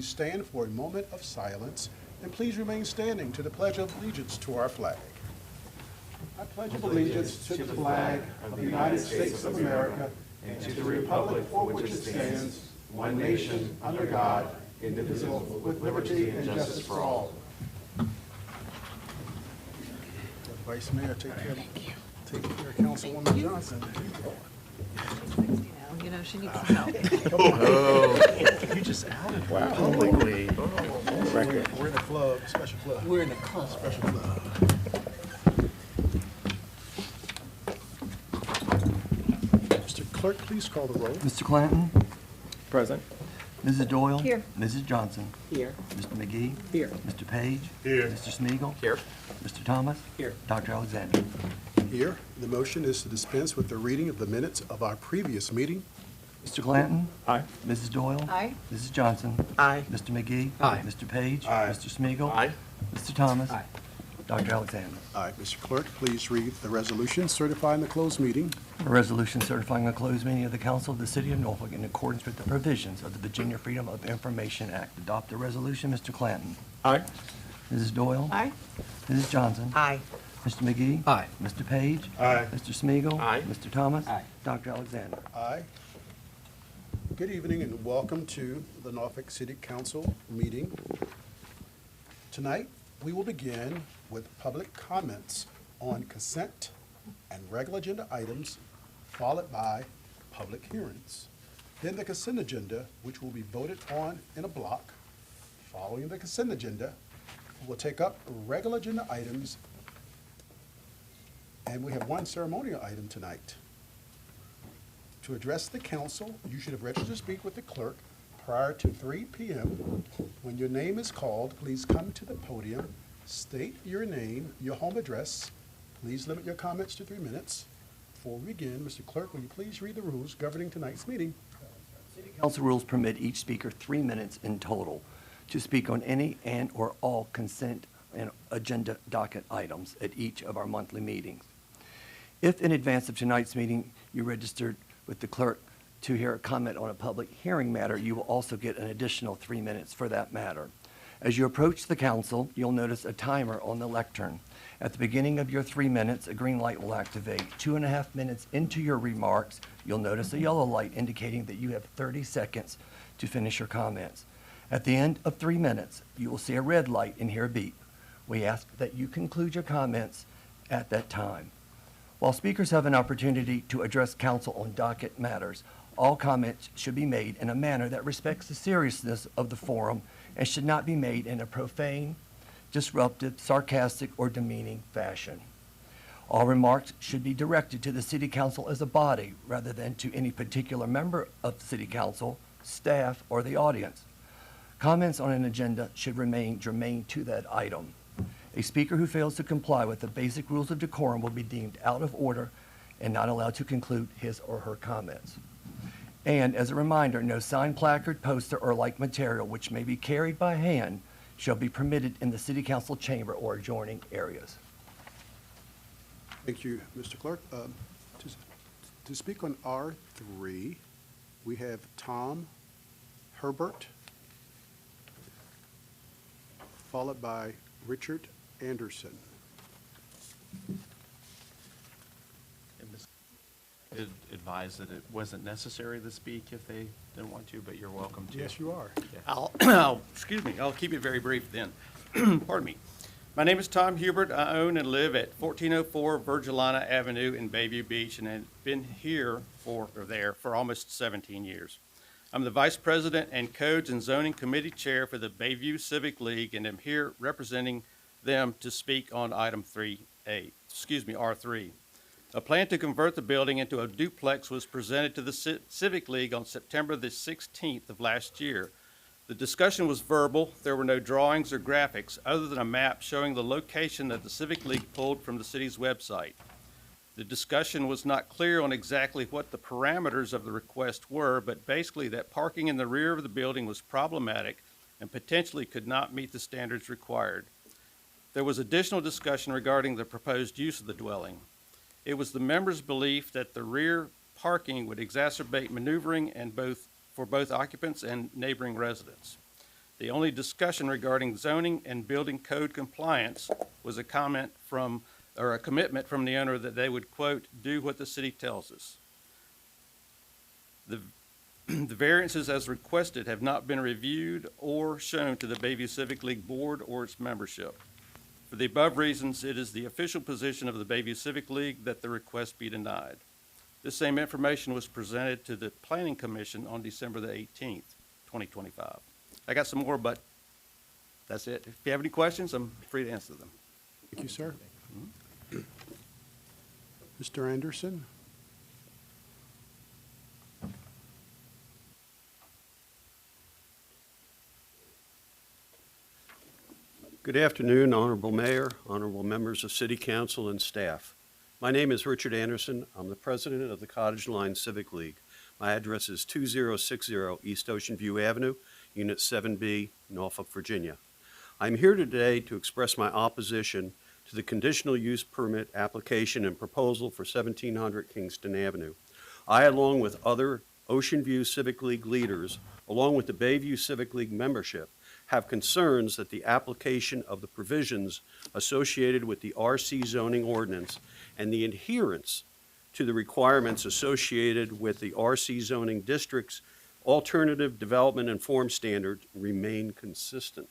please stand for a moment of silence, and please remain standing to the Pledge of Allegiance to our flag. I pledge allegiance to the flag of the United States of America and to the republic for which it stands, one nation, under God, indivisible, with liberty and justice for all. Vice Mayor, take care of Councilwoman Johnson. You know, she needs some help. You just added. Wow. Publicly. We're in the club, special club. We're in the club. Special club. Mr. Clerk, please call the roll. Mr. Clanton? Present. Mrs. Doyle? Here. Mrs. Johnson? Here. Mr. McGee? Here. Mr. Page? Here. Mr. Smeagol? Here. Mr. Thomas? Here. Dr. Alexander? Here, the motion is to dispense with the reading of the minutes of our previous meeting. Mr. Clanton? Aye. Mrs. Doyle? Aye. Mrs. Johnson? Aye. Mr. McGee? Aye. Mr. Page? Aye. Mr. Smeagol? Aye. Mr. Thomas? Aye. Dr. Alexander? Aye. Mr. Clerk, please read the resolution certifying the closed meeting. A resolution certifying a closed meeting of the Council of the City of Norfolk in accordance with the provisions of the Virginia Freedom of Information Act. Adopt the resolution. Mr. Clanton? Aye. Mrs. Doyle? Aye. Mrs. Johnson? Aye. Mr. McGee? Aye. Mr. Page? Aye. Mr. Smeagol? Aye. Mr. Thomas? Aye. Dr. Alexander? Aye. Good evening and welcome to the Norfolk City Council meeting. Tonight, we will begin with public comments on consent and regular agenda items, followed by public hearings. Then the consent agenda, which will be voted on in a block. Following the consent agenda, we will take up regular agenda items, and we have one ceremonial item tonight. To address the council, you should have registered to speak with the clerk prior to 3 p.m. When your name is called, please come to the podium, state your name, your home address. Please limit your comments to 3 minutes. Before we begin, Mr. Clerk, will you please read the rules governing tonight's meeting? City Council rules permit each speaker 3 minutes in total to speak on any and/or all consent and agenda docket items at each of our monthly meetings. If in advance of tonight's meeting you registered with the clerk to hear a comment on a public hearing matter, you will also get an additional 3 minutes for that matter. As you approach the council, you'll notice a timer on the lectern. At the beginning of your 3 minutes, a green light will activate. 2.5 minutes into your remarks, you'll notice a yellow light indicating that you have 30 seconds to finish your comments. At the end of 3 minutes, you will see a red light and hear a beep. We ask that you conclude your comments at that time. While speakers have an opportunity to address council on docket matters, all comments should be made in a manner that respects the seriousness of the forum and should not be made in a profane, disruptive, sarcastic, or demeaning fashion. All remarks should be directed to the City Council as a body rather than to any particular member of the City Council, staff, or the audience. Comments on an agenda should remain germane to that item. A speaker who fails to comply with the basic rules of decorum will be deemed out of order and not allowed to conclude his or her comments. And as a reminder, no sign, placard, poster, or like material which may be carried by hand shall be permitted in the City Council chamber or adjoining areas. Thank you, Mr. Clerk. To speak on R3, we have Tom Herbert, followed by Richard Anderson. Advise that it wasn't necessary to speak if they didn't want to, but you're welcome to. Yes, you are. Excuse me, I'll keep it very brief then. Pardon me. My name is Tom Hubert. I own and live at 1404 Virgilina Avenue in Bayview Beach, and have been there for almost 17 years. I'm the Vice President and Codes and Zoning Committee Chair for the Bayview Civic League, and am here representing them to speak on item R3. A plan to convert the building into a duplex was presented to the Civic League on September the 16th of last year. The discussion was verbal. There were no drawings or graphics other than a map showing the location that the Civic League pulled from the city's website. The discussion was not clear on exactly what the parameters of the request were, but basically that parking in the rear of the building was problematic and potentially could not meet the standards required. There was additional discussion regarding the proposed use of the dwelling. It was the members' belief that the rear parking would exacerbate maneuvering for both occupants and neighboring residents. The only discussion regarding zoning and building code compliance was a comment from, or a commitment from the owner that they would, quote, "do what the city tells us." The variances as requested have not been reviewed or shown to the Bayview Civic League Board or its membership. For the above reasons, it is the official position of the Bayview Civic League that the request be denied. This same information was presented to the Planning Commission on December the 18th, 2025. I got some more, but that's it. If you have any questions, I'm free to answer them. Thank you, sir. Mr. Anderson? Good afternoon, Honorable Mayor, honorable members of City Council and staff. My name is Richard Anderson. I'm the president of the Cottage Line Civic League. My address is 2060 East Ocean View Avenue, Unit 7B, Norfolk, Virginia. I'm here today to express my opposition to the conditional use permit application and proposal for 1700 Kingston Avenue. I, along with other Ocean View Civic League leaders, along with the Bayview Civic League membership, have concerns that the application of the provisions associated with the RC zoning ordinance and the adherence to the requirements associated with the RC zoning district's alternative development and form standards remain consistent.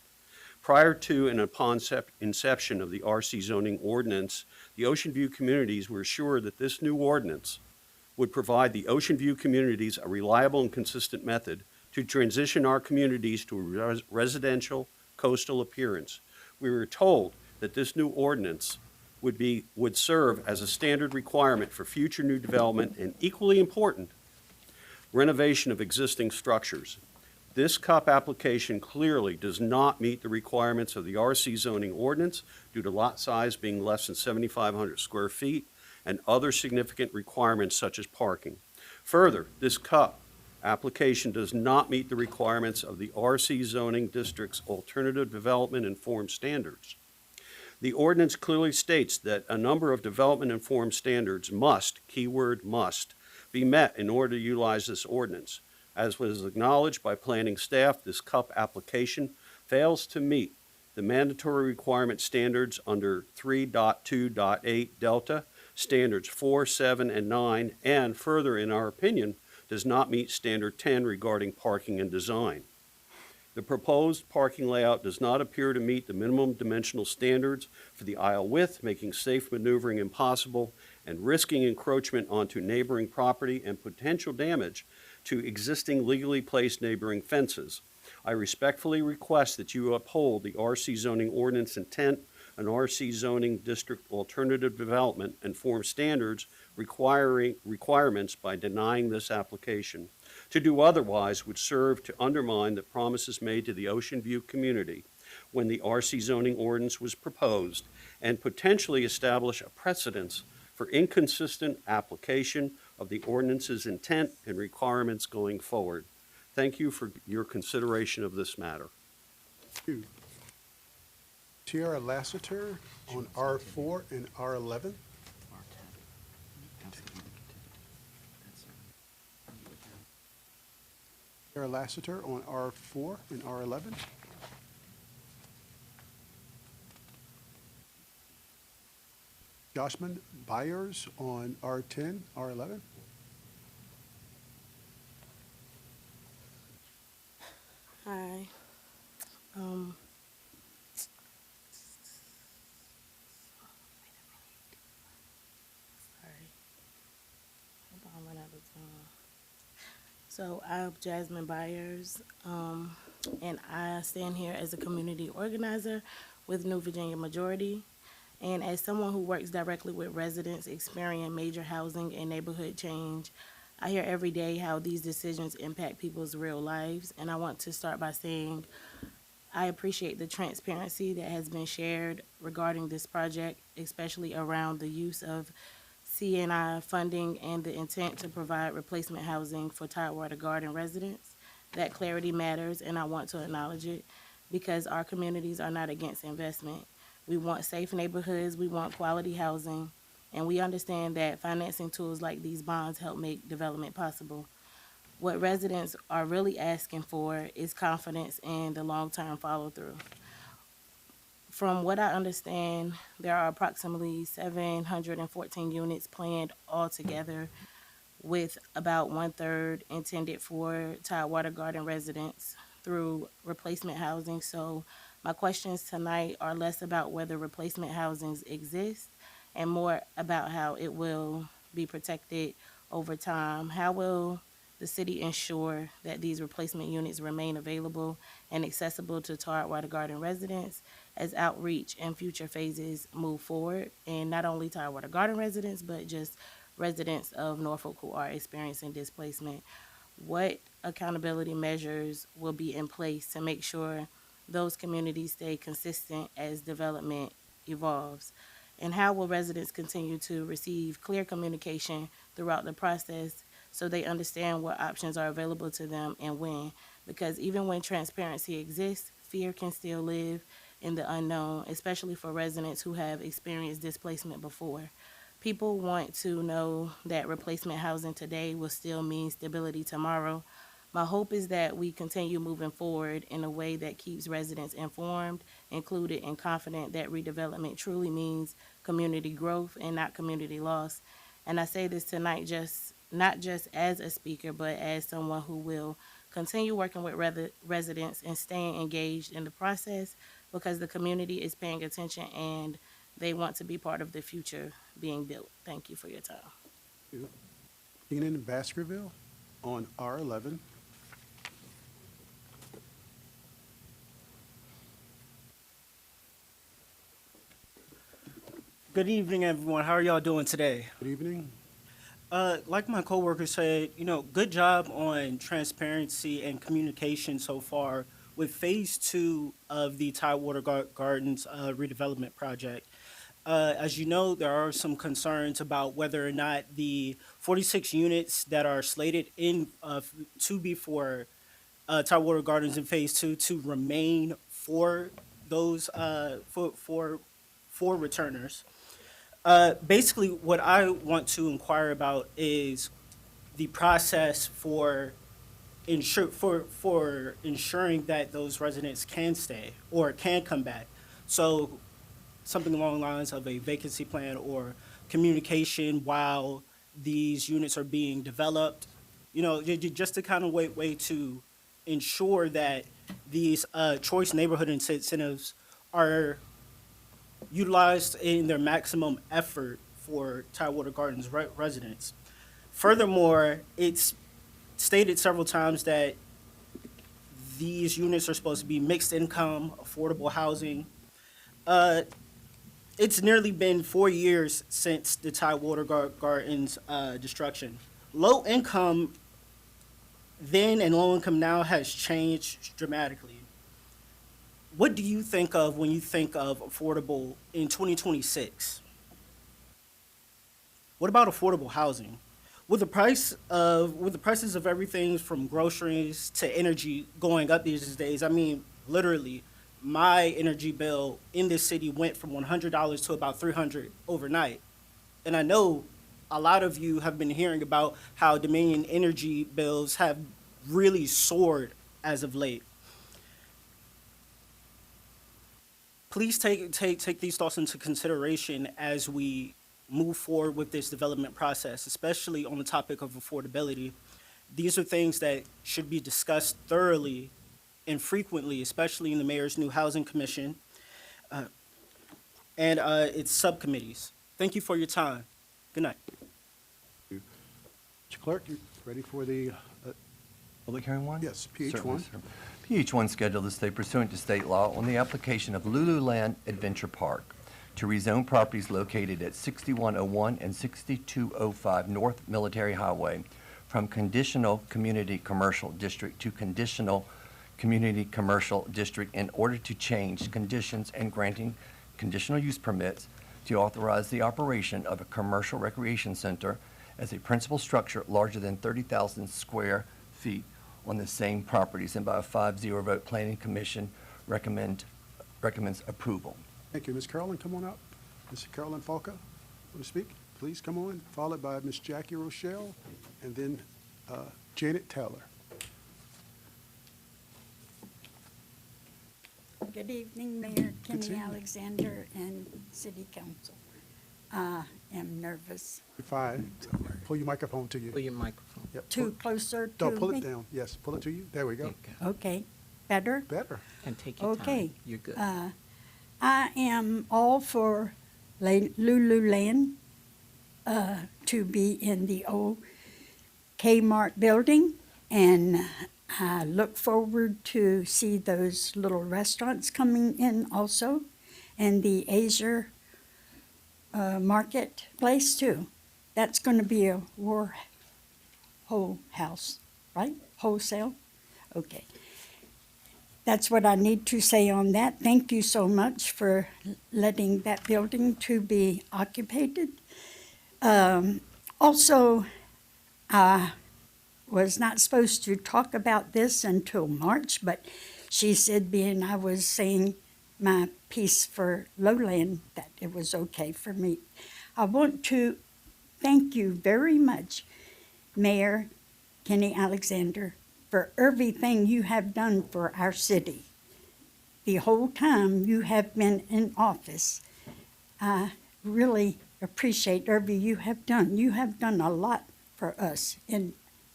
Prior to and upon inception of the RC zoning ordinance, the Ocean View communities were assured that this new ordinance would provide the Ocean View communities a reliable and consistent method to transition our communities to a residential coastal appearance. We were told that this new ordinance would serve as a standard requirement for future new development and, equally important, renovation of existing structures. This CUP application clearly does not meet the requirements of the RC zoning ordinance due to lot size being less than 7,500 square feet and other significant requirements such as parking. Further, this CUP application does not meet the requirements of the RC zoning district's alternative development and form standards. The ordinance clearly states that a number of development and form standards must, keyword must, be met in order to utilize this ordinance. As was acknowledged by planning staff, this CUP application fails to meet the mandatory requirement standards under 3.2.8 Delta, standards 4, 7, and 9, and further, in our opinion, does not meet standard 10 regarding parking and design. The proposed parking layout does not appear to meet the minimum dimensional standards for the aisle width, making safe maneuvering impossible and risking encroachment onto neighboring property and potential damage to existing legally placed neighboring fences. I respectfully request that you uphold the RC zoning ordinance intent and RC zoning district alternative development and form standards requirements by denying this application. To do otherwise would serve to undermine the promises made to the Ocean View community when the RC zoning ordinance was proposed and potentially establish a precedence for inconsistent application of the ordinance's intent and requirements going forward. Thank you for your consideration of this matter. Tiara Lassiter on R4 and R11. Tiara Lassiter on R4 and R11. Joshman Byers on R10, R11. Hi. Sorry. Hope I don't run out of time. So I'm Jasmine Byers, and I stand here as a community organizer with New Virginia Majority. And as someone who works directly with residents experiencing major housing and neighborhood change, I hear every day how these decisions impact people's real lives. And I want to start by saying I appreciate the transparency that has been shared regarding this project, especially around the use of CNI funding and the intent to provide replacement housing for Tidewater Garden residents. That clarity matters, and I want to acknowledge it because our communities are not against investment. We want safe neighborhoods, we want quality housing, and we understand that financing tools like these bonds help make development possible. What residents are really asking for is confidence and the long-term follow-through. From what I understand, there are approximately 714 units planned altogether, with about 1/3 intended for Tidewater Garden residents through replacement housing. So my questions tonight are less about whether replacement housings exist and more about how it will be protected over time. How will the city ensure that these replacement units remain available and accessible to Tidewater Garden residents as outreach and future phases move forward? And not only Tidewater Garden residents, but just residents of Norfolk who are experiencing displacement. What accountability measures will be in place to make sure those communities stay consistent as development evolves? And how will residents continue to receive clear communication throughout the process so they understand what options are available to them and when? Because even when transparency exists, fear can still live in the unknown, especially for residents who have experienced displacement before. People want to know that replacement housing today will still mean stability tomorrow. My hope is that we continue moving forward in a way that keeps residents informed, included, and confident that redevelopment truly means community growth and not community loss. And I say this tonight not just as a speaker, but as someone who will continue working with residents and staying engaged in the process, because the community is paying attention and they want to be part of the future being built. Thank you for your time. Beginning in Baskerville on R11. Good evening, everyone. How are y'all doing today? Good evening. Like my coworker said, good job on transparency and communication so far with phase 2 of the Tidewater Gardens redevelopment project. As you know, there are some concerns about whether or not the 46 units that are slated to be for Tidewater Gardens in phase 2 to remain for those for returners. Basically, what I want to inquire about is the process for ensuring that those residents can stay or can come back. So something along the lines of a vacancy plan or communication while these units are being developed, just to kind of way to ensure that these choice neighborhood incentives are utilized in their maximum effort for Tidewater Gardens residents. Furthermore, it's stated several times that these units are supposed to be mixed income, affordable housing. It's nearly been 4 years since the Tidewater Gardens destruction. Low income then and low income now has changed dramatically. What do you think of when you think of affordable in 2026? What about affordable housing? With the prices of everything from groceries to energy going up these days, I mean, literally, my energy bill in this city went from $100 to about $300 overnight. And I know a lot of you have been hearing about how Dominion energy bills have really soared as of late. Please take these thoughts into consideration as we move forward with this development process, especially on the topic of affordability. These are things that should be discussed thoroughly and frequently, especially in the Mayor's New Housing Commission and its subcommittees. Thank you for your time. Good night. Mr. Clerk, you ready for the, Public hearing one? Yes, PH1. Certainly, sir. PH1 scheduled this day pursuant to state law on the application of Lululand Adventure Park to rezone properties located at 6101 and 6205 North Military Highway from conditional community commercial district to conditional community commercial district in order to change conditions and granting conditional use permits to authorize the operation of a commercial recreation center as a principal structure larger than 30,000 square feet on the same properties, and by a 5-0 vote, Planning Commission recommends approval. Thank you. Ms. Carolyn, come on up. Ms. Carolyn Falca, want to speak? Please come on, followed by Ms. Jackie Rochelle, and then Janet Taylor. Good evening, Mayor Good to see Kenny you. Alexander and City Council. I am nervous. You're fine. Pull your microphone to you. Pull your microphone. Yep, Too closer to No, me? pull it down. Yes, pull it to you. There we go. Okay, better? Better. And take your time. Okay. You're good. I am all for Lululand to be in the old Kmart building, and I look forward to see those little restaurants coming in also, and the Asia marketplace too. That's going to be a whole house, right? Wholesale? Okay. That's what I need to say on that. Thank you so much for letting that building to be occupied. Also, I was not supposed to talk about this until March, but she said, being I was saying my piece for Lowland, that it was okay for me. I want to thank you very much, Mayor Kenny Alexander, for everything you have done for our city. The whole time you have been in office, I really appreciate everything you have done. You have done a lot for us in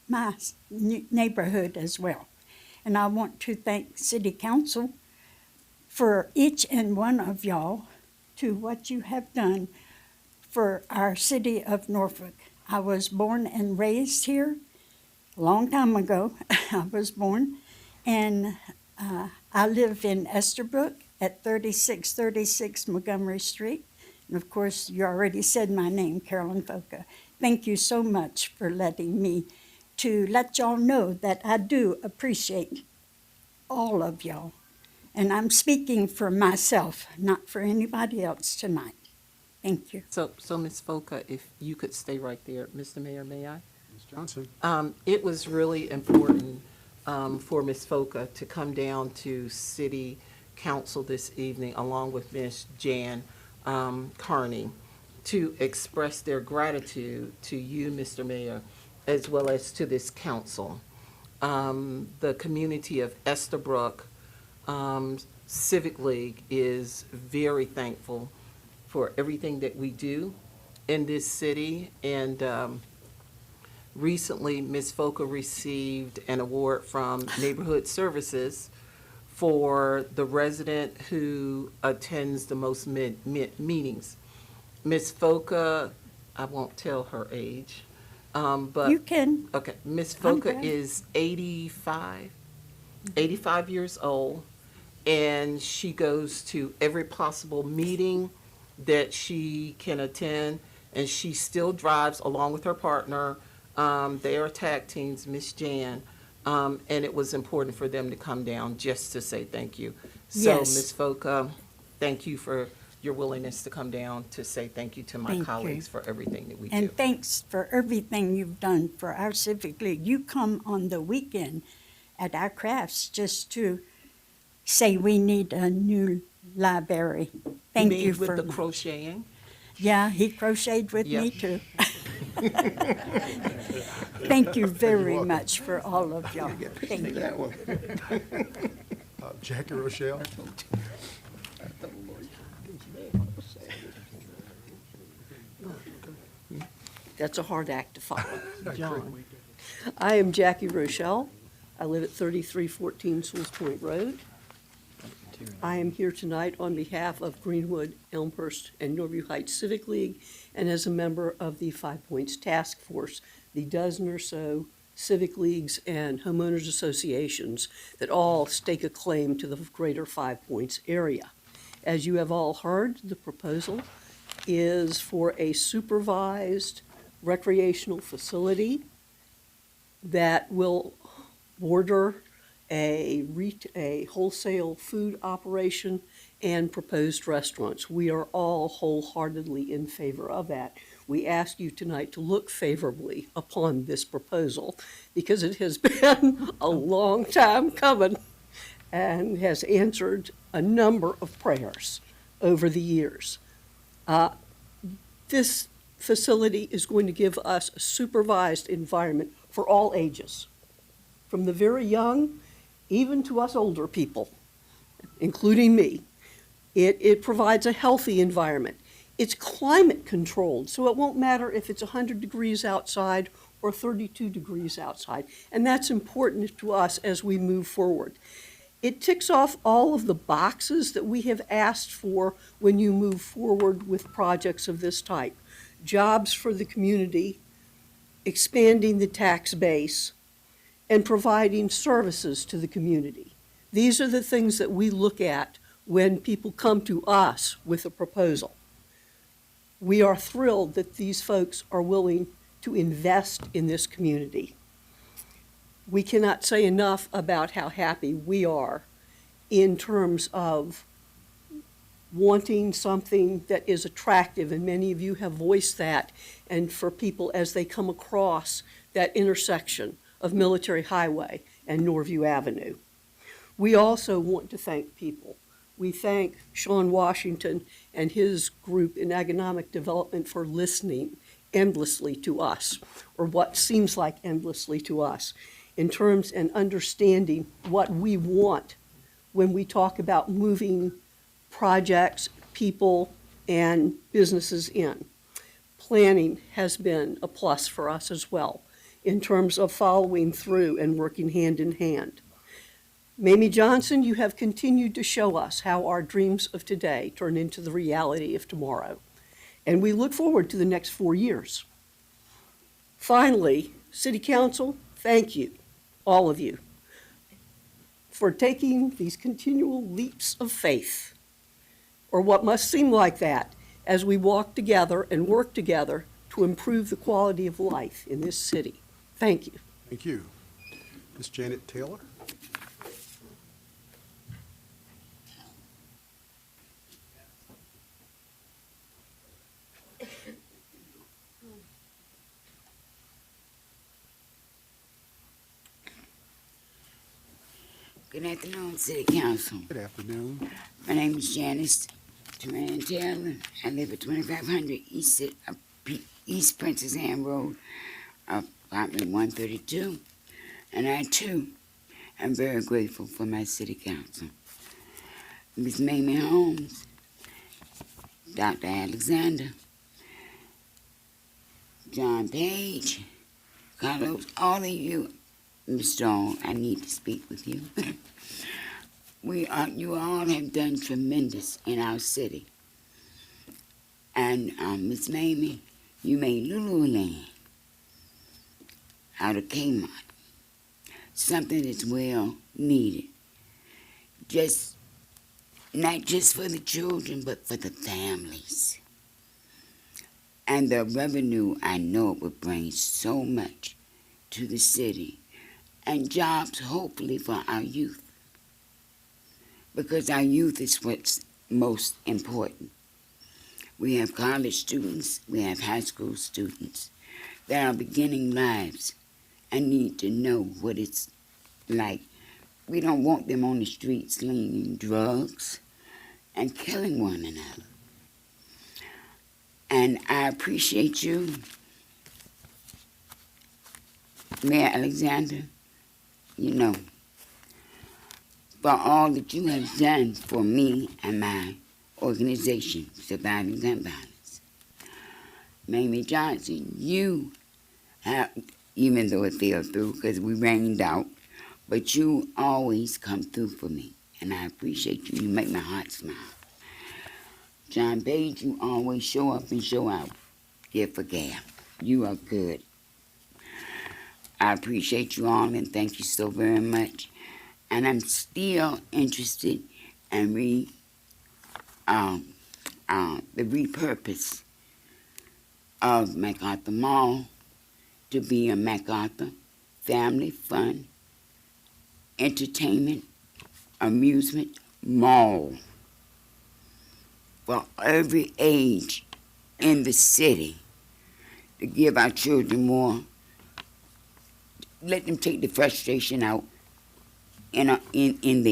my neighborhood as well. And I want to thank City Council for each and one of y'all to what you have done for our city of Norfolk. I was born and raised here a long time ago. I was born, and I live in Estherbrook at 3636 Montgomery Street. And of course, you already said my name, Carolyn Foka. Thank you so much for letting me to let y'all know that I do appreciate all of y'all. And I'm speaking for myself, not for anybody else tonight. Thank you. So Ms. Foka, if you could stay right there, Mr. Mayor, may I? Ms. Johnson. It was really important for Ms. Foka to come down to City Council this evening, along with Ms. Jan Carney, to express their gratitude to you, Mr. Mayor, as well as to this council. The community of Estherbrook Civic League is very thankful for everything that we do in this city, and recently, Ms. Foka received an award from Neighborhood Services for the resident who attends the most meetings. Ms. Foka, I won't tell her age, but. You can. Okay, Ms. Foka glad. is 85 years old, and she goes to every possible meeting that she can attend, and she still drives along with her partner. They are tag teams, Miss Jan, and it was important for them to come down just to say thank you. So, Yes. Ms. Foka, thank you for your willingness to come down to say thank you to my Thank you. colleagues for everything that we do. And thanks for everything you've done for our Civic League. You come on the weekend at our crafts just to say we need a new library. Thank you with for the crocheting. Yeah, he crocheted with me Yep. too. Thank you very much for all of y'all. Thank you. Jackie Rochelle. That's a hard act to follow. John. I am Jackie Rochelle. I live at 3314 Sewells Point Road. I am here tonight on behalf of Greenwood, Elmhurst, and Norview Heights Civic League, and as a member of the 5 Points Task Force, the dozen or so civic leagues and homeowners associations that all stake a claim to the greater 5 Points area. As you have all heard, the proposal is for a supervised recreational facility that will border a wholesale food operation and proposed restaurants. We are all wholeheartedly in favor of that. We ask you tonight to look favorably upon this proposal because it has been a long time coming and has answered a number of prayers over the years. This facility is going to give us a supervised environment for all ages, from the very young even to us older people, including me. It provides a healthy environment. It's climate controlled, so it won't matter if it's 100 degrees outside or 32 degrees outside. And that's important to us as we move forward. It ticks off all of the boxes that we have asked for when you move forward with projects of this type. Jobs for the community, expanding the tax base, and providing services to the community. These are the things that we look at when people come to us with a proposal. We are thrilled that these folks are willing to invest in this community. We cannot say enough about how happy we are in terms of wanting something that is attractive, and many of you have voiced that, and for people as they come across that intersection of Military Highway and Norview Avenue. We also want to thank people. We thank Sean Washington and his group in economic development for listening endlessly to us, or what seems like endlessly to us, in terms and understanding what we want when we talk about moving projects, people, and businesses in. Planning has been a plus for us as well, in terms of following through and working hand in hand. Mamie Johnson, you have continued to show us how our dreams of today turn into the reality of tomorrow, and we look forward to the next 4 years. Finally, City Council, thank you, all of you, for taking these continual leaps of faith, or what must seem like that, as we walk together and work together to improve the quality of life in this city. Thank you. Thank you. Ms. Janet Taylor? Good afternoon, City Council. Good afternoon. My name is Janice Duran Taylor. I live at 2500 East Princess Anne Road, apartment 132. And I, too, am very grateful for my City Council. Ms. Mamie Holmes, Dr. Alexander, John Page, Carlos, all of you. Ms. Dawn, I need to speak with you. You all have done tremendous in our city. And Miss Mamie, you made Lululand out of Kmart. Something that's well needed. Not just for the children, but for the families. And the revenue, I know it would bring so much to the city. And jobs, hopefully, for our youth. Because our youth is what's most important. We have college students, we have high school students that are beginning lives and need to know what it's like. We don't want them on the streets slinging drugs and killing one another. And I appreciate you, Mayor Alexander, for all that you have done for me and my organization, Surviving Gun Violence. Mamie Johnson, you have, even though it fell through because we rained out, but you always come through for me, and I appreciate you. You make my heart smile. John Page, you always show up and show out. Give for gab. You are good. I appreciate you all and thank you so very much. And I'm still interested in the repurpose of MacArthur Mall to be a MacArthur family fun, entertainment, amusement mall for every age in the city to give our children more. Let them take the frustration out in there, in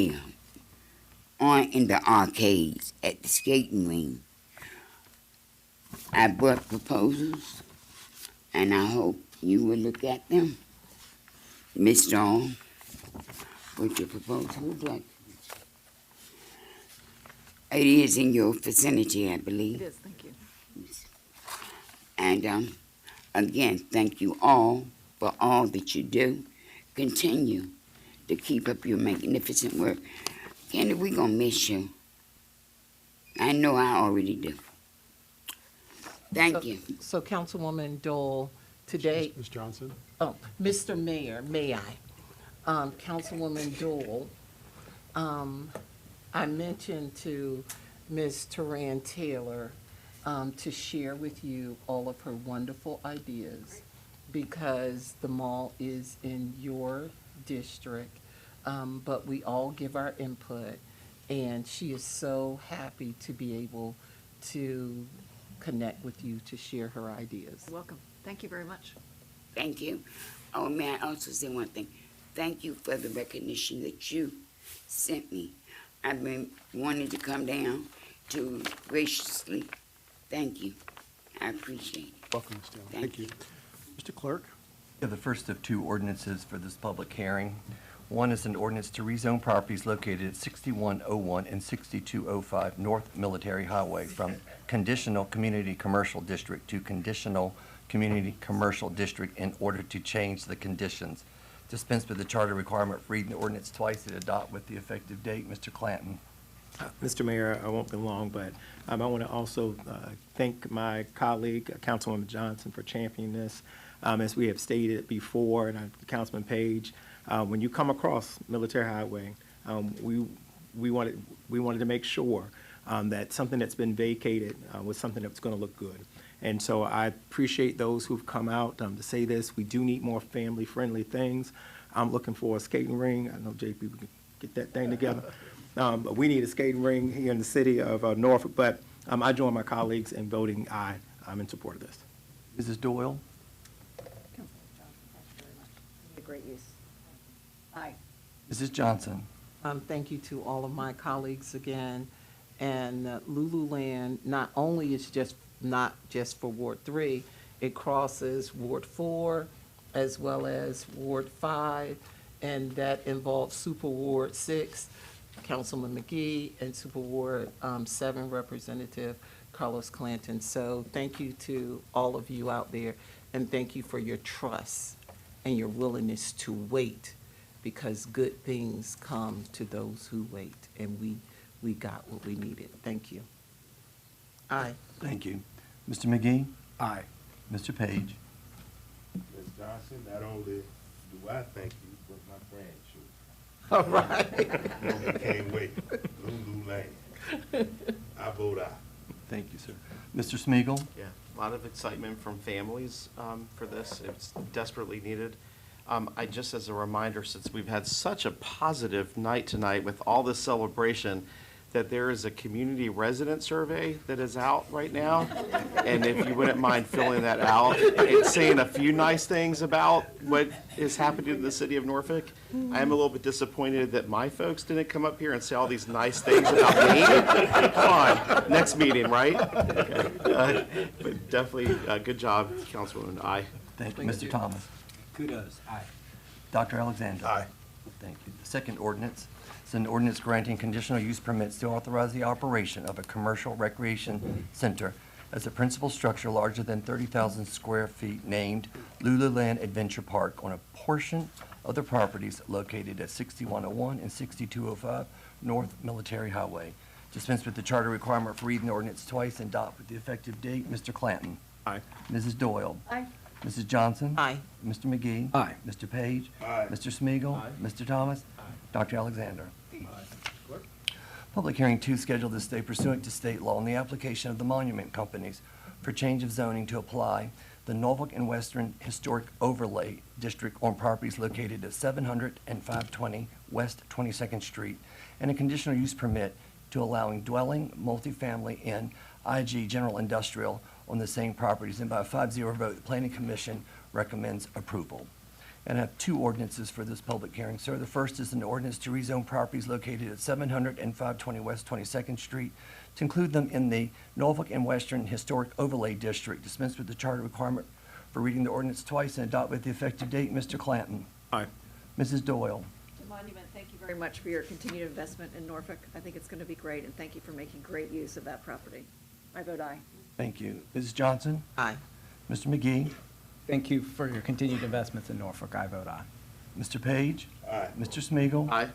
the arcades, at the skating ring. I brought proposals, and I hope you will look at them Ms. Dahl, with your proposal. Who'd like? It is in your vicinity, I believe. It is, thank you. And again, thank you all for all that you do. Continue to keep up your magnificent work. Candy, we're going to miss you. I know I already do. Thank you. So Councilwoman Dole, today, Ms. Johnson? oh, Mr. Mayor, may I? Councilwoman Dole, I mentioned to Ms. Teran Taylor to share with you all of her wonderful ideas because the mall is in your district, but we all give our input. And she is so happy to be able to connect with you to share her ideas. You're welcome. Thank you very much. Thank you. Oh, may I also say one thing? Thank you for the recognition that you sent me. I've been wanting to come down to graciously. Thank you. I appreciate it. Welcome, Ms. Taylor. Thank you. Mr. Clerk? We have the first of two ordinances for this public hearing. One is an ordinance to rezone properties located at 6101 and 6205 North Military Highway from conditional community commercial district to conditional community commercial district in order to change the conditions. Dispense with the charter requirement for reading the ordinance twice and adopt with the effective date. Mr. Clanton. Mr. Mayor, I won't be long, but I want to also thank my colleague, Councilwoman Johnson, for championing this. As we have stated before, and Councilman Page, when you come across Military Highway, we wanted to make sure that something that's been vacated was something that's going to look good. And so I appreciate those who've come out to say this. We do need more family-friendly things. I'm looking for a skating ring. I know JP, we can get that thing together. But we need a skating ring here in the city of Norfolk. But I join my colleagues in voting aye. I'm in support of this. Mrs. Doyle. Great use. Aye. Mrs. Johnson. Thank you to all of my colleagues again. And Lululand not only is not just for Ward 3, it crosses Ward 4 as well as Ward 5, and that involves Super Ward 6, Councilman McGee, and Super Ward 7 Representative Carlos Clanton. So thank you to all of you out there, and thank you for your trust and your willingness to wait, because good things come to those who wait, and we got what we needed. Thank you. Aye. Thank you. Mr. McGee. Aye. Mr. Page. Ms. Johnson, not only do I thank you, but my grandchildren. All right. I can't wait. Lululand. I vote aye. Thank you, sir. Mr. Smeagol. Yeah, a lot of excitement from families for this. It's desperately needed. I just, as a reminder, since we've had such a positive night tonight with all this celebration, that there is a community resident survey that is out right now. And if you wouldn't mind filling that out, it's saying a few nice things about what is happening in the city of Norfolk. I am a little bit disappointed that my folks didn't come up here and say all these nice things about me. Come on, next meeting, right? Okay. But definitely, good job, Councilwoman. Aye. Thank you. Mr. Thomas. Kudos. Aye. Dr. Alexander. Aye. Thank you. The second ordinance is an ordinance granting conditional use permits to authorize the operation of a commercial recreation center as a principal structure larger than 30,000 square feet named Lululand Adventure Park on a portion of the properties located at 6101 and 6205 North Military Highway. Dispense with the charter requirement for reading the ordinance twice and adopt with the effective date. Mr. Clanton. Aye. Mrs. Doyle. Aye. Mrs. Johnson. Aye. Mr. McGee. Aye. Mr. Page. Aye. Mr. Smeagol. Aye. Mr. Thomas. Aye. Dr. Alexander. Public hearing 2 scheduled this day pursuant to state law on the application of the monument companies for change of zoning to apply the Norfolk and Western Historic Overlay District on properties located at 700 and 520 West 22nd Street, and a conditional use permit to allowing dwelling, multifamily, and IG General Industrial on the same properties. And by a 5-0 vote, the Planning Commission recommends approval. And I have 2 ordinances for this public hearing, sir. The first is an ordinance to rezone properties located at 700 and 520 West 22nd Street to include them in the Norfolk and Western Historic Overlay District. Dispense with the charter requirement for reading the ordinance twice and adopt with the effective date. Mr. Clanton. Aye. Mrs. Doyle. The monument, thank you very much for your continued investment in Norfolk. I think it's going to be great, and thank you for making great use of that property. I vote aye. Thank you. Mrs. Johnson. Aye. Mr. McGee. Thank you for your continued investments in Norfolk. I vote aye. Mr. Page. Aye. Mr. Smigiel. Aye.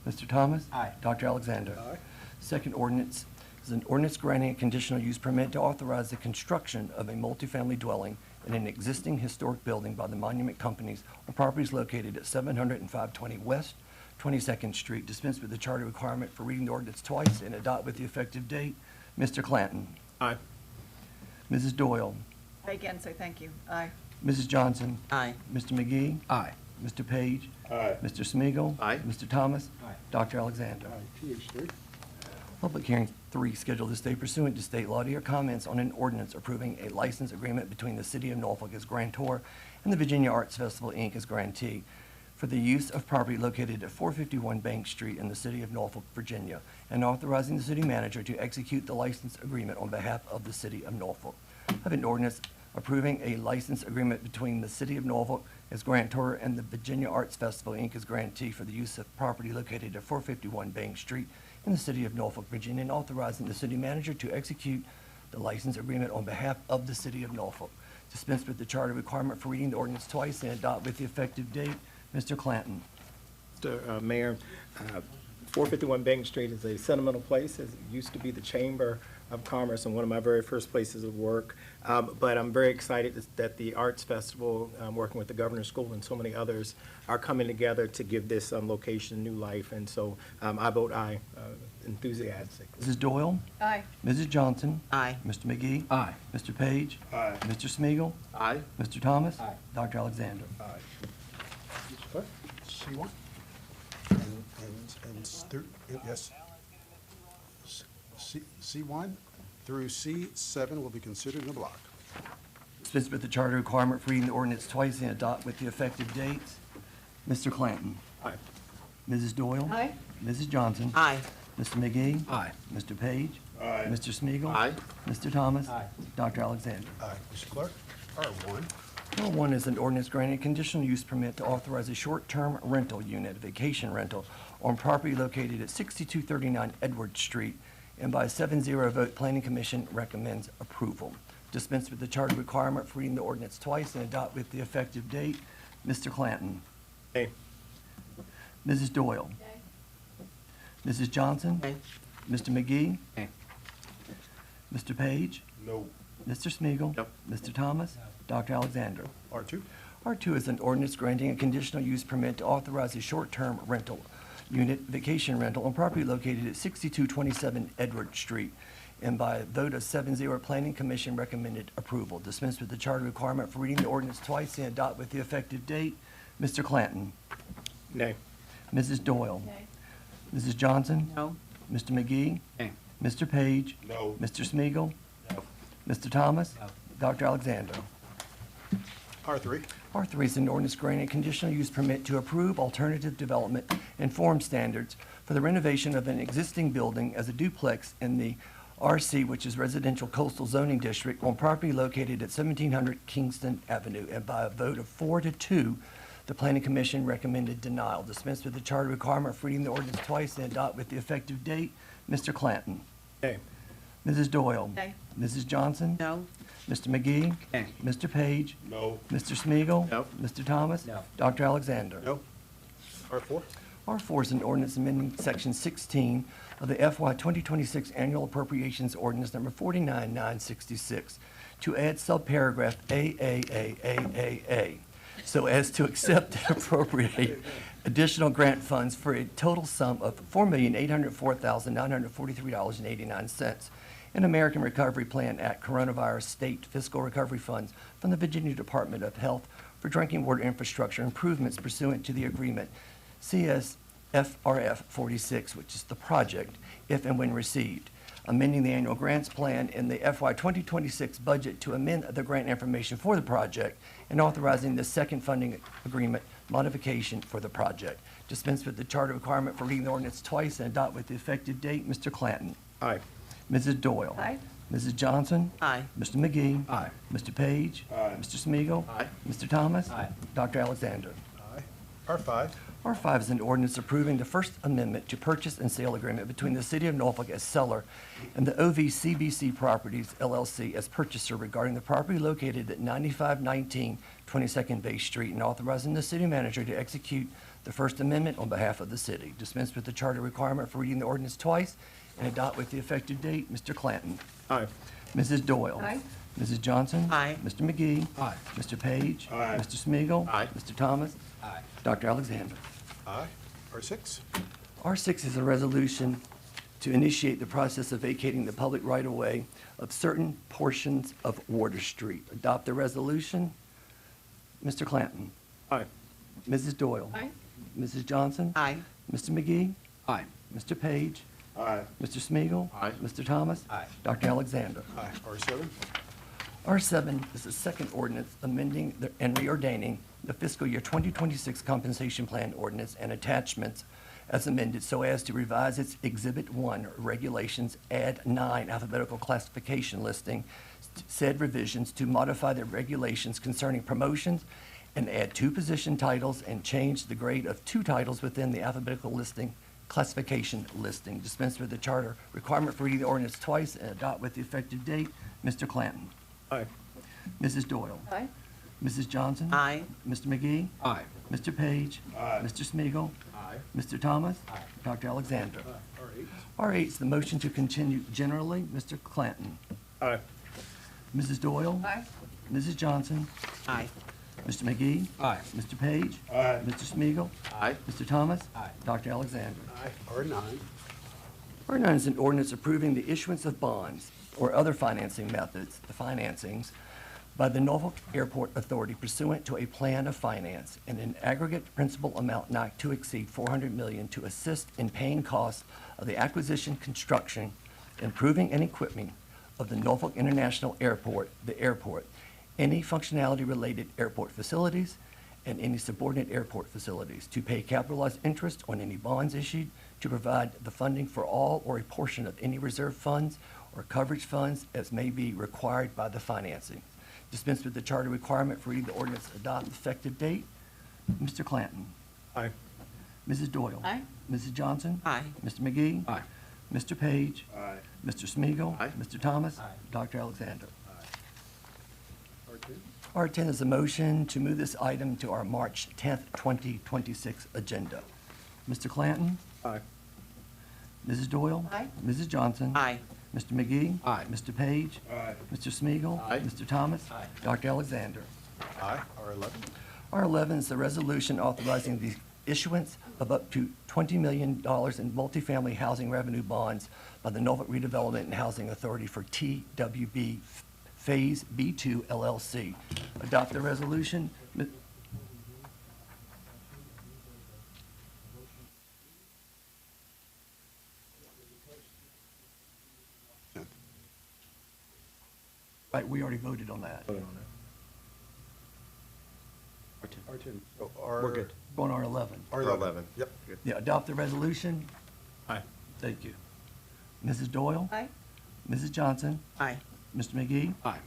Mr. Thomas. Aye. Dr. Alexander. Aye. Second ordinance is an ordinance granting a conditional use permit to authorize the construction of a multifamily dwelling in an existing historic building by the Monument Companies on properties located at 700 and 520 West 22nd Street. Dispense with the charter requirement for reading the ordinance twice and adopt with the effective date. Mr. Clanton. Aye. Mrs. Doyle. I again say thank you. Aye. Mrs. Johnson. Aye. Mr. McGee. Aye. Mr. Page. Aye. Mr. Smigiel. Aye. Mr. Thomas. Aye. Dr. Alexander. TH3. Public hearing 3 scheduled this day pursuant to state law to hear comments on an ordinance approving a license agreement between the City of Norfolk as grantor and the Virginia Arts Festival, Inc. as grantee for the use of property located at 451 Bank Street in the City of Norfolk, Virginia, and authorizing the city manager to execute the license agreement on behalf of the City of Norfolk. I have an ordinance approving a license agreement between the City of Norfolk as grantor and the Virginia Arts Festival, Inc. as grantee for the use of property located at 451 Bank Street in the City of Norfolk, Virginia, and authorizing the city manager to execute the license agreement on behalf of the City of Norfolk. Dispense with the charter requirement for reading the ordinance twice and adopt with the effective date. Mr. Clanton. Mr. Mayor, 451 Bank Street is a sentimental place. It used to be the Chamber of Commerce and one of my very first places of work. But I'm very excited that the Arts Festival, working with the Governor's School and so many others, are coming together to give this location new life. And so I vote aye enthusiastically. Mrs. Doyle. Aye. Mrs. Johnson. Aye. Mr. McGee. Aye. Mr. Page. Aye. Mr. Smigiel. Aye. Mr. Thomas. Aye. Dr. Alexander. Aye. Mr. Clerk, C1. Yes. C1 through C7 will be considered in a block. Dispense with the charter requirement for reading the ordinance twice and adopt with the effective dates. Mr. Clanton. Aye. Mrs. Doyle. Aye. Mrs. Johnson. Aye. Mr. McGee. Aye. Mr. Page. Aye. Mr. Smigiel. Aye. Mr. Thomas. Aye. Dr. Alexander. Aye. Mr. Clerk, R1. R1 is an ordinance granting a conditional use permit to authorize a short-term rental unit, vacation rental, on property located at 6239 Edward Street, and by a 7-0 vote, Planning Commission recommends approval. Dispense with the charter requirement for reading the ordinance twice and adopt with the effective date. Mr. Clanton. Aye. Mrs. Doyle. Mrs. Johnson. Aye. Mr. McGee. Aye. Mr. Page. No. Mr. Smigiel. Yep. Mr. Thomas. Dr. Alexander. R2. R2 is an ordinance granting a conditional use permit to authorize a short-term rental unit, vacation rental, on property located at 6227 Edward Street, and by a vote of 7-0, Planning Commission recommended approval. Dispense with the charter requirement for reading the ordinance twice and adopt with the effective date. Mr. Clanton. Nay. Mrs. Doyle. Mrs. Johnson. No. Mr. McGee. Nay. Mr. Page. No. Mr. Smigiel. Mr. Thomas. Dr. Alexander. R3. R3 is an ordinance granting a conditional use permit to approve alternative development and form standards for the renovation of an existing building as a duplex in the RC, which is Residential Coastal Zoning District, on property located at 1700 Kingston Avenue. And by a vote of 4-2, the Planning Commission recommended denial. Dispense with the charter requirement for reading the ordinance twice and adopt with the effective date. Mr. Clanton. Nay. Mrs. Doyle. Nay. Mrs. Johnson. No. Mr. McGee. Nay. Mr. Page. No. Mr. Smigiel. No. Mr. Thomas. No. Dr. Alexander. No. R4. R4 is an ordinance amending Section 16 of the FY 2026 Annual Appropriations Ordinance Number 49966 to add subparagraph AAAAA so as to accept and appropriate additional grant funds for a total sum of $4,804,943.89 in American Recovery Plan Act Coronavirus State Fiscal Recovery Funds from the Virginia Department of Health for drinking water infrastructure improvements pursuant to the agreement CSFRF 46, which is the project, if and when received. Amending the annual grants plan in the FY 2026 budget to amend the grant information for the project and authorizing the second funding agreement modification for the project. Dispense with the charter requirement for reading the ordinance twice and adopt with the effective date. Mr. Clanton. Aye. Mrs. Doyle. Aye. Mrs. Johnson. Aye. Mr. McGee. Aye. Mr. Page. Aye. Mr. Smigiel. Aye. Mr. Thomas. Aye. Dr. Alexander. Aye. R5. R5 is an ordinance approving the First Amendment to purchase and sale agreement between the City of Norfolk as seller and the OVCBC Properties LLC as purchaser regarding the property located at 9519 22nd Bay Street and authorizing the city manager to execute the First Amendment on behalf of the city. Dispense with the charter requirement for reading the ordinance twice and adopt with the effective date. Mr. Clanton. Aye. Mrs. Doyle. Aye. Mrs. Johnson. Aye. Mr. McGee. Aye. Mr. Page. Aye. Mr. Smigiel. Aye. Mr. Thomas. Aye. Dr. Alexander. Aye. R6. R6 is a resolution to initiate the process of vacating the public right-of-way of certain portions of Water Street. Adopt the resolution. Mr. Clanton. Aye. Mrs. Doyle. Aye. Mrs. Johnson. Aye. Mr. McGee. Aye. Mr. Page. Aye. Mr. Smigiel. Aye. Mr. Thomas. Aye. Dr. Alexander. Aye. R7. R7 is the second ordinance amending and reordaining the fiscal year 2026 compensation plan ordinance and attachments as amended so as to revise its Exhibit 1 regulations, add 9 alphabetical classification listing, said revisions to modify the regulations concerning promotions and add 2 position titles and change the grade of 2 titles within the alphabetical listing classification listing. Dispense with the charter requirement for reading the ordinance twice and adopt with the effective date. Mr. Clanton. Aye. Mrs. Doyle. Aye. Mrs. Johnson. Aye. Mr. McGee. Aye. Mr. Page. Aye. Mr. Smigiel. Aye. Mr. Thomas. Aye. Dr. Alexander. R8. R8 is the motion to continue generally. Mr. Clanton. Aye. Mrs. Doyle. Aye. Mrs. Johnson. Aye. Mr. McGee. Aye. Mr. Page. Aye. Mr. Smigiel. Aye. Mr. Thomas. Aye. Dr. Alexander. Aye. R9. R9 is an ordinance approving the issuance of bonds or other financing methods, the financings, by the Norfolk Airport Authority pursuant to a plan of finance in an aggregate principal amount not to exceed $400 million to assist in paying costs of the acquisition, construction, improving and equipping of the Norfolk International Airport, the airport, any functionality-related airport facilities, and any subordinate airport facilities, to pay capitalized interest on any bonds issued, to provide the funding for all or a portion of any reserve funds or coverage funds as may be required by the financing. Dispense with the charter requirement for reading the ordinance, adopt effective date. Mr. Clanton. Aye. Mrs. Doyle. Aye. Mrs. Johnson. Aye. Mr. McGee. Aye. Mr. Page. Aye. Mr. Smigiel. Aye. Mr. Thomas. Aye. Dr. Alexander. R10. R10 is a motion to move this item to our March 10th, 2026 agenda. Mr. Clanton. Aye. Mrs. Doyle. Aye. Mrs. Johnson. Aye. Mr. McGee. Aye. Mr. Page. Aye. Mr. Smigiel. Aye. Mr. Thomas. Aye. Dr. Alexander. Aye. R11. R11 is a resolution authorizing the issuance of up to $20 million in multifamily housing revenue bonds by the Norfolk Redevelopment and Housing Authority for TWB Phase B2 LLC. Adopt the resolution. Right, we already voted on that. R10. Oh, R. We're good. On R11. R11. Yep. Yeah, adopt the resolution. Aye. Thank you. Mrs. Doyle? Aye. Mrs. Johnson? Aye. Mr. McGee? Aye.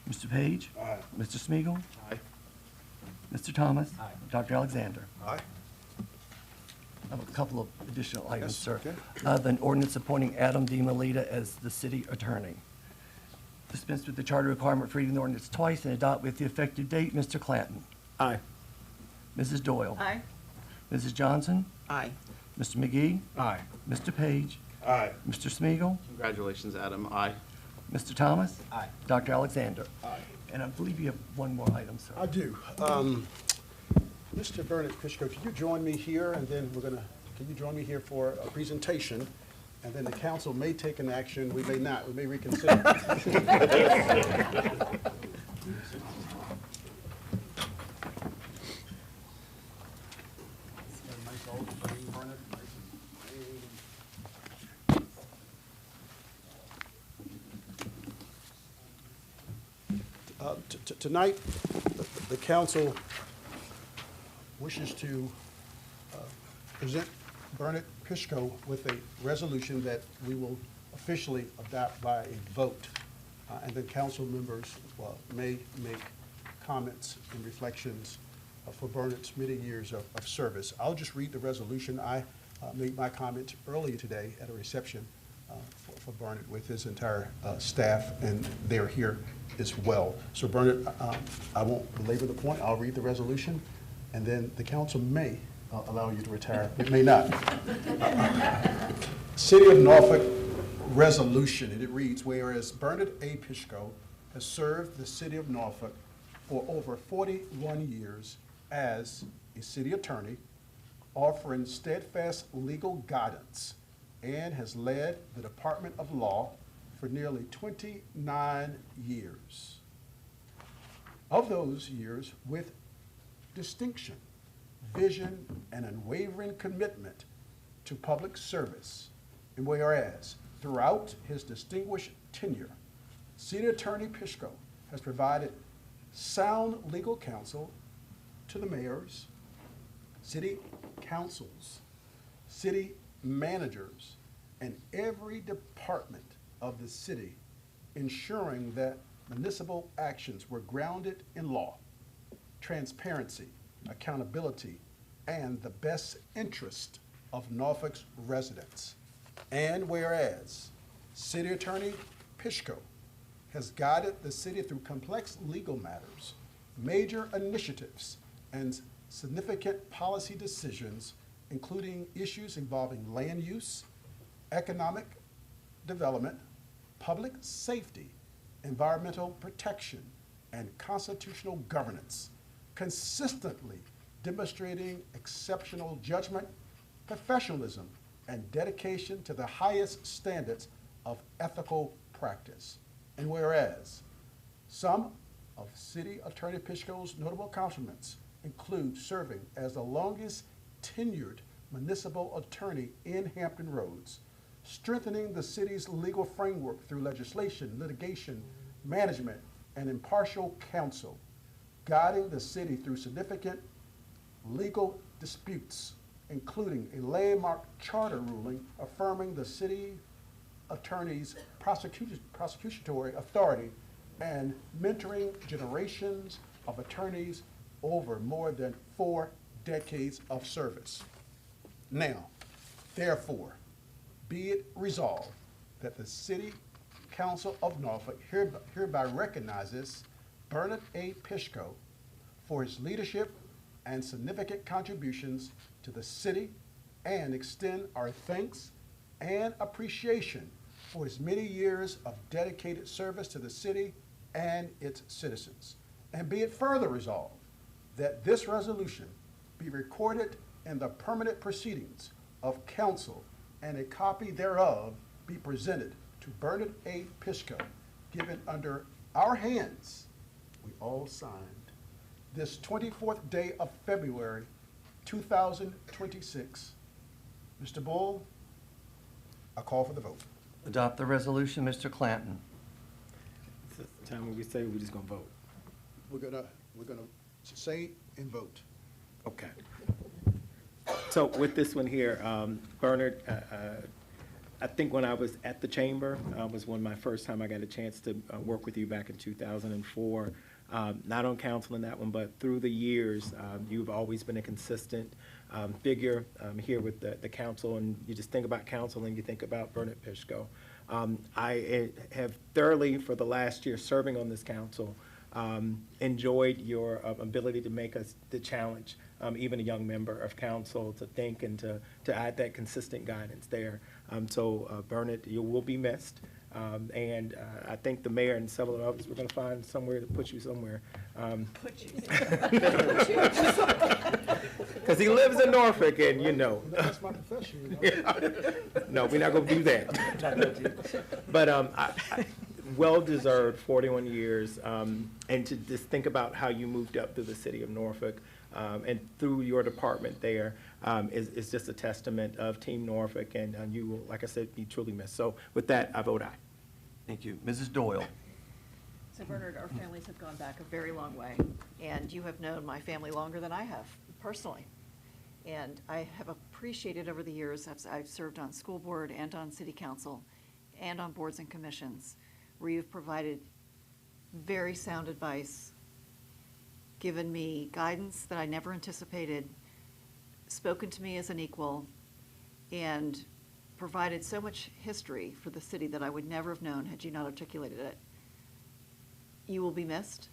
Mr. Page? Aye. Mr. Smigiel? Aye. Mr. Thomas? Aye. Dr. Alexander? Aye. I have a couple of additional items, Yes, sir. okay. I have an ordinance appointing Adam D. Melita as the city attorney. Dispense with the charter requirement for reading the ordinance twice and adopt with the effective date. Mr. Clanton? Aye. Mrs. Doyle? Aye. Mrs. Johnson? Aye. Mr. McGee? Aye. Mr. Page? Aye. Mr. Smigiel? Congratulations, Adam. Aye. Mr. Thomas? Aye. Dr. Alexander? Aye. And I believe you have one more item, sir. I do. Mr. Bernard Pishko, can you join me here, and then can you join me here for a presentation? And then the council may take an action, we may not, we may reconsider. Tonight, the council wishes to present Bernard Pishko with a resolution that we will officially adopt by a vote. And then council members may make comments and reflections for Bernard's many years of service. I'll just read the resolution. I made my comment earlier today at a reception for Bernard with his entire staff, and they're here as well. So Bernard, I won't belabor the point. I'll read the resolution, and then the council may allow you to retire. It may not. City of Norfolk resolution, and it reads, whereas Bernard A. Pishko has served the city of Norfolk for over 41 years as a city attorney, offering steadfast legal guidance, and has led the Department of Law for nearly 29 years. Of those years, with distinction, vision, and unwavering commitment to public service. And whereas, throughout his distinguished tenure, City Attorney Pishko has provided sound legal counsel to the mayors, city councils, city managers, and every department of the city, ensuring that municipal actions were grounded in law, transparency, accountability, and the best interest of Norfolk's residents. And whereas City Attorney Pishko has guided the city through complex legal matters, major initiatives, and significant policy decisions, including issues involving land use, economic development, public safety, environmental protection, and constitutional governance, consistently demonstrating exceptional judgment, professionalism, and dedication to the highest standards of ethical practice. And whereas some of City Attorney Pishko's notable accomplishments include serving as the longest tenured municipal attorney in Hampton Roads, strengthening the city's legal framework through legislation, litigation, management, and impartial counsel, guiding the city through significant legal disputes, including a landmark charter ruling affirming the city attorney's prosecutory authority, and mentoring generations of attorneys over more than 4 decades of service. Now, therefore, be it resolved that the City Council of Norfolk hereby recognizes Bernard A. Pishko for his leadership and significant contributions to the city, and extend our thanks and appreciation for his many years of dedicated service to the city and its citizens. And be it further resolved that this resolution be recorded in the permanent proceedings of council, and a copy thereof be presented to Bernard A. Pishko, given under our hands, we all signed, this 24th day of February, 2026. Mr. Bull, I call for the vote. Adopt the resolution, Mr. Clanton. It's the time when we say we're just gonna vote. We're gonna say and vote. Okay. So with this one here, Bernard, I think when I was at the chamber, was one of my first time I got a chance to work with you back in 2004. Not on council in that one, but through the years, you've always been a consistent figure here with the council, and you just think about council and you think about Bernard Pishko. I have thoroughly, for the last year serving on this council, enjoyed your ability to make us the challenge, even a young member of council, to think and to add that consistent guidance there. So Bernard, you will be missed. And I think the mayor and several others, we're going to find somewhere to put you somewhere. Because he lives in Norfolk, and you know. That's my profession. You know? No, we're not going to do that. But well-deserved 41 years, and to just think about how you moved up through the city of Norfolk and through your department there is just a testament of Team Norfolk, and you will, like I said, be truly missed. So with that, I vote aye. Thank you. Mrs. Doyle. So Bernard, our families have gone back a very long way, and you have known my family longer than I have personally. And I have appreciated over the years, I've served on school board and on city council and on boards and commissions, where you've provided very sound advice given me guidance that I never anticipated, spoken to me as an equal, and provided so much history for the city that I would never have known had you not articulated it. You will be missed.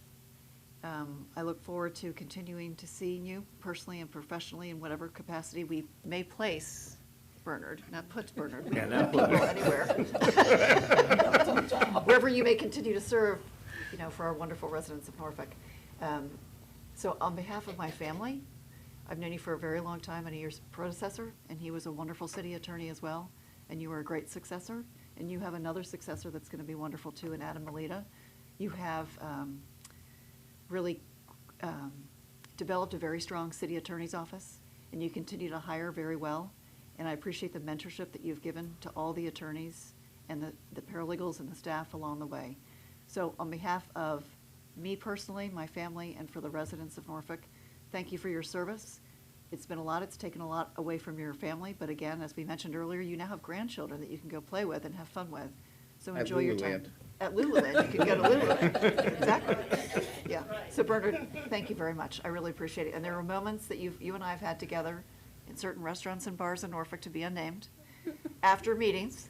I look forward to continuing to seeing you personally and professionally in whatever capacity we may place Bernard, not put Bernard. We can put people anywhere. Wherever you may continue to serve, you know, for our wonderful residents of Norfolk. So on behalf of my family, I've known you for a very long time, and your predecessor, and he was a wonderful city attorney as well, and you were a great successor, and you have another successor that's going to be wonderful too, in Adam Melita. You have really developed a very strong city attorney's office, and you continue to hire very well, and I appreciate the mentorship that you've given to all the attorneys and the paralegals and the staff along the way. So on behalf of me personally, my family, and for the residents of Norfolk, thank you for your service. It's been a lot. It's taken a lot away from your family. But again, as we mentioned earlier, you now have grandchildren that you can go play with and have fun with. So enjoy your time. At Lululand. You can go to Lululand. Exactly. Yeah. So Bernard, thank you very much. I really appreciate it. And there are moments that you and I have had together in certain restaurants and bars in Norfolk, to be unnamed, after meetings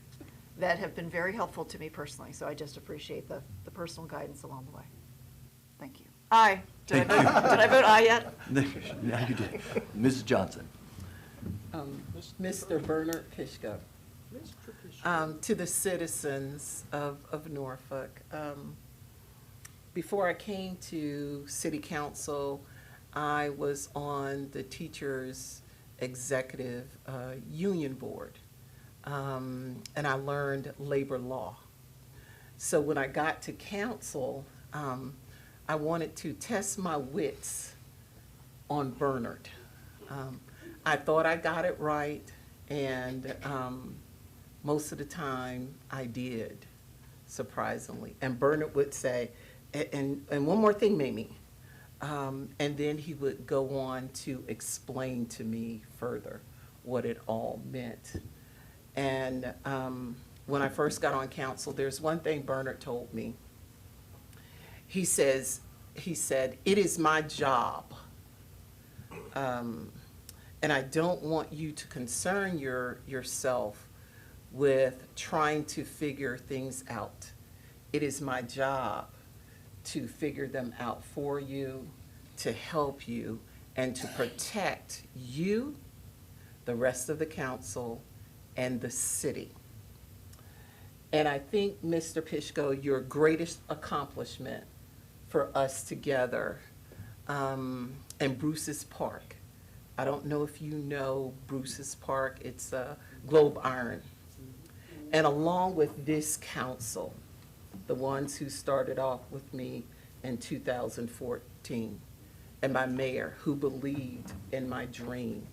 that have been very helpful to me personally. So I just appreciate the personal guidance along the way. Thank you. Aye. Did I vote aye yet? Now you did. Mrs. Johnson. Mr. Bernard Pishko. To the citizens of Norfolk, before I came to City Council, I was on the Teachers Executive Union Board, and I learned labor law. So when I got to council, I wanted to test my wits on Bernard. I thought I got it right, and most of the time I did, surprisingly. And Bernard would say, and one more thing, Mamie. And then he would go on to explain to me further what it all meant. And when I first got on council, there's one thing Bernard told me. He said, it is my job, and I don't want you to concern yourself with trying to figure things out. It is my job to figure them out for you, to help you, and to protect you, the rest of the council, and the city. And I think, Mr. Pishko, your greatest accomplishment for us together, and Bruce's Park. I don't know if you know Bruce's Park. It's Globe Iron. And along with this council, the ones who started off with me in 2014, and my mayor who believed in my dream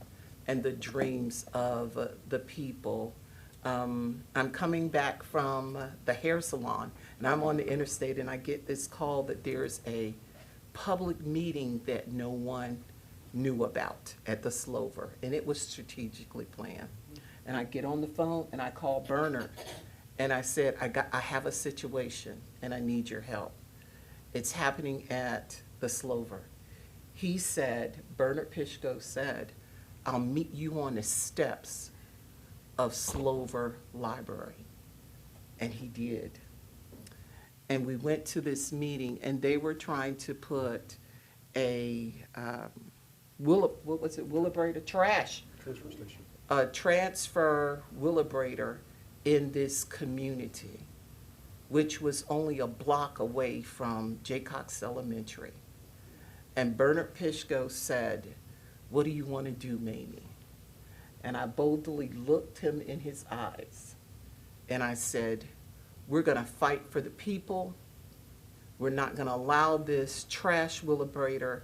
and the dreams of the people. I'm coming back from the hair salon, and I'm on the interstate, and I get this call that there's a public meeting that no one knew about at the Slover, and it was strategically planned. And I get on the phone, and I call Bernard, and I said, I have a situation, and I need your help. It's happening at the Slover. He said, Bernard Pishko said, I'll meet you on the steps of Slover Library. And he did. And we went to this meeting, and they were trying to put a, Wheelabrator trash. Transfer station. A transfer Wheelabrator in this community, which was only a block away from Jaycox Elementary. And Bernard Pishko said, what do you want to do, Mamie? And I boldly looked him in his eyes, and I said, we're going to fight for the people. We're not going to allow this trash Wheelabrator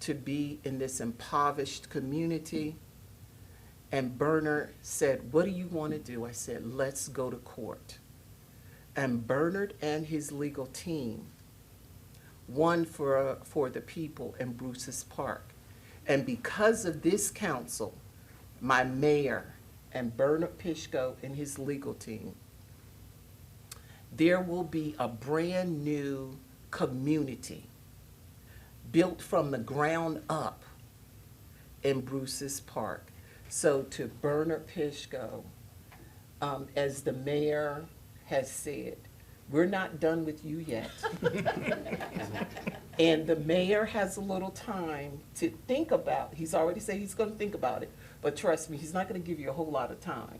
to be in this impoverished community. And Bernard said, what do you want to do? I said, let's go to court. And Bernard and his legal team won for the people in Bruce's Park. And because of this council, my mayor and Bernard Pishko and his legal team, there will be a brand new community built from the ground up in Bruce's Park. So to Bernard Pishko, as the mayor has said, we're not done with you yet. And the mayor has a little time to think about, he's already said he's gonna think about it, but trust me, he's not gonna give you a whole lot of time.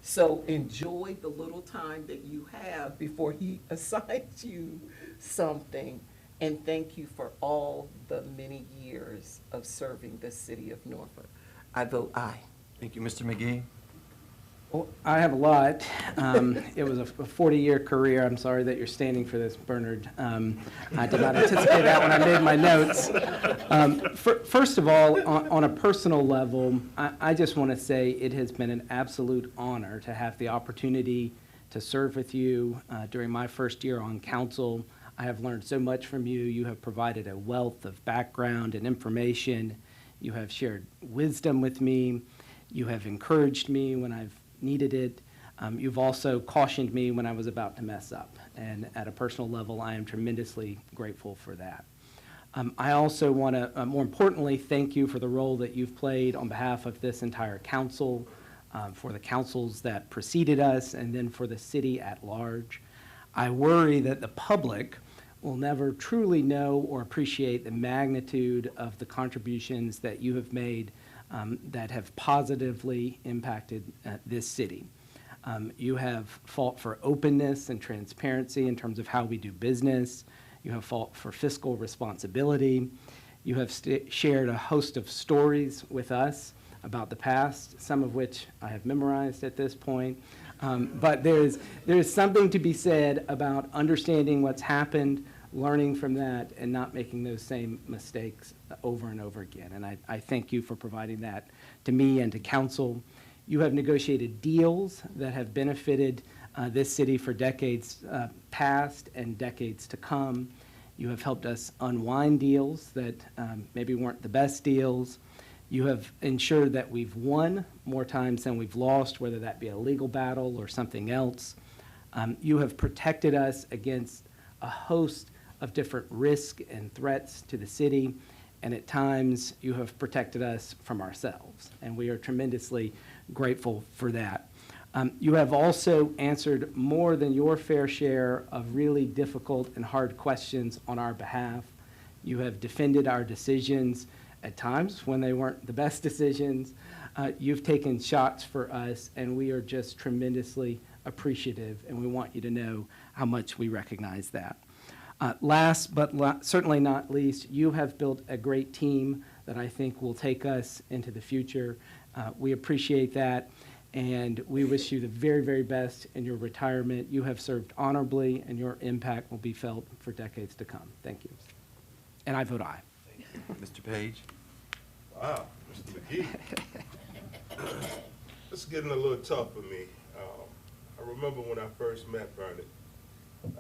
So enjoy the little time that you have before he assigns you something. And thank you for all the many years of serving the city of Norfolk. I vote aye. Thank you, Mr. McGee. Well, I have a lot. It was a 40-year career. I'm sorry that you're standing for this, Bernard. I did not anticipate that when I made my notes. First of all, on a personal level, I just want to say it has been an absolute honor to have the opportunity to serve with you during my first year on council. I have learned so much from you. You have provided a wealth of background and information. You have shared wisdom with me. You have encouraged me when I've needed it. You've also cautioned me when I was about to mess up. And at a personal level, I am tremendously grateful for that. I also want to, more importantly, thank you for the role that you've played on behalf of this entire council, for the councils that preceded us, and then for the city at large. I worry that the public will never truly know or appreciate the magnitude of the contributions that you have made that have positively impacted this city. You have fought for openness and transparency in terms of how we do business. You have fought for fiscal responsibility. You have shared a host of stories with us about the past, some of which I have memorized at this point. But there's something to be said about understanding what's happened, learning from that, and not making those same mistakes over and over again. And I thank you for providing that to me and to council. You have negotiated deals that have benefited this city for decades past and decades to come. You have helped us unwind deals that maybe weren't the best deals. You have ensured that we've won more times than we've lost, whether that be a legal battle or something else. You have protected us against a host of different risks and threats to the city, and at times you have protected us from ourselves, and we are tremendously grateful for that. You have also answered more than your fair share of really difficult and hard questions on our behalf. You have defended our decisions at times when they weren't the best decisions. You've taken shots for us, and we are just tremendously appreciative, and we want you to know how much we recognize that. Last but certainly not least, you have built a great team that I think will take us into the future. We appreciate that, and we wish you the very, very best in your retirement. You have served honorably, and your impact will be felt for decades to come. Thank you. And I vote aye. Mr. Page? Wow, Mr. McGee. This is getting a little tough for me. I remember when I first met Bernard,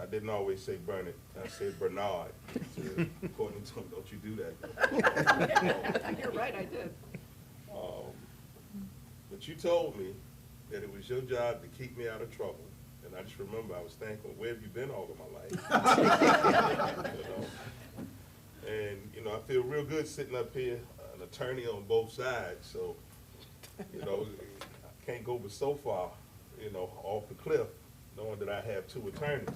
I didn't always say Bernard, I said Bernard. So, according to him, don't you do that. You're right, I did. But you told me that it was your job to keep me out of trouble. And I just remember I was thinking, where have you been all of my life? And, I feel real good sitting up here, an attorney on both sides. So, I can't go but so far, off the cliff, knowing that I have two attorneys.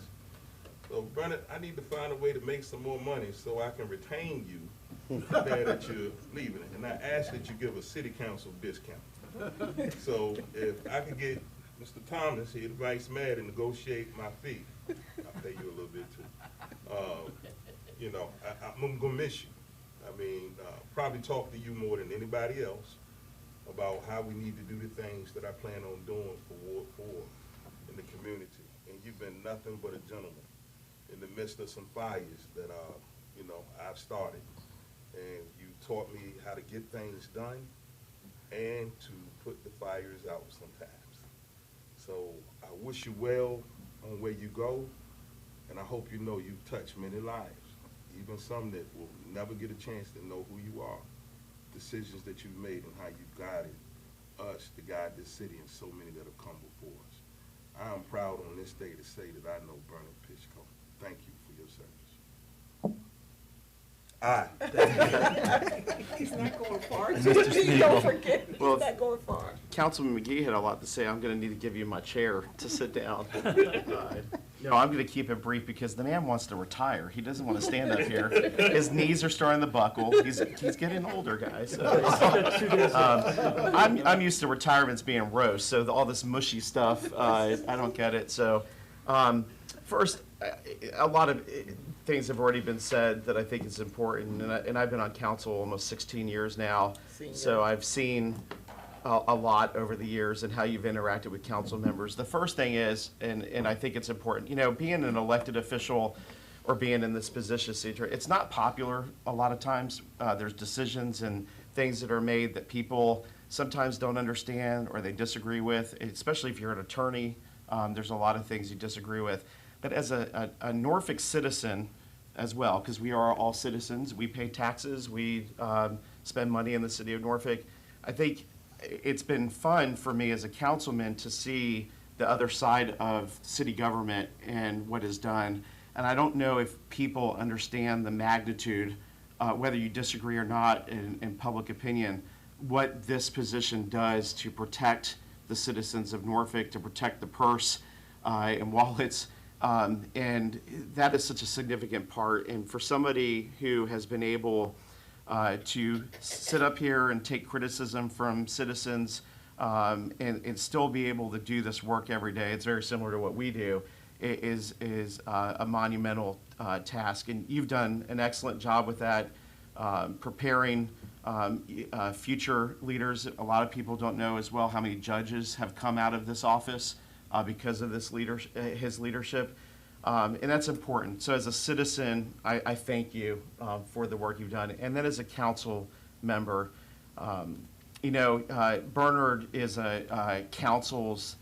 So, Bernard, I need to find a way to make some more money so I can retain you there that you're leaving. And I ask that you give a city council discount. So, if I could get Mr. Thomas here, the vice mayor, to negotiate my fee, I'll pay you a little bit too. I'm gonna miss you. Probably talk to you more than anybody else about how we need to do the things that I plan on doing for Ward 4 in the community. And you've been nothing but a gentleman in the midst of some fires that, I've started. And you taught me how to get things done and to put the fires out sometimes. So I wish you well on where you go, and I hope you know you've touched many lives, even some that will never get a chance to know who you are, decisions that you've made and how you've guided us to guide this city and so many that have come before us. I am proud on this day to say that I know Bernard Pishko. Thank you for your service. Aye. He's not going far. Mr. Sneed. Don't forget, he's Well, not going far. Councilman McGee had a lot to say. I'm going to need to give you my chair to sit down. No, I'm going to keep it brief because the man wants to retire. He doesn't want to stand up here. His knees are starting to buckle. He's getting older, guys. So, I'm used to retirements being roast, so all this mushy stuff, I don't get it. So, first, a lot of things have already been said that I think is important, and I've been on council almost 16 years now. So I've seen a lot over the years and how you've interacted with council members. The first thing is, and I think it's important, being an elected official or being in this position, it's not popular a lot of times. There's decisions and things that are made that people sometimes don't understand or they disagree with, especially if you're an attorney. There's a lot of things you disagree with. But as a Norfolk citizen as well, because we are all citizens, we pay taxes, we spend money in the city of Norfolk, I think it's been fun for me as a councilman to see the other side of city government and what is done. And I don't know if people understand the magnitude, whether you disagree or not in public opinion, what this position does to protect the citizens of Norfolk, to protect the purse and wallets. And that is such a significant part. And for somebody who has been able to sit up here and take criticism from citizens and still be able to do this work every day, it's very similar to what we do, is a monumental task. And you've done an excellent job with that, preparing future leaders. A lot of people don't know as well how many judges have come out of this office because of this his leadership. And that's important. So as a citizen, I thank you for the work you've done. And then as a council member, Bernard is a council's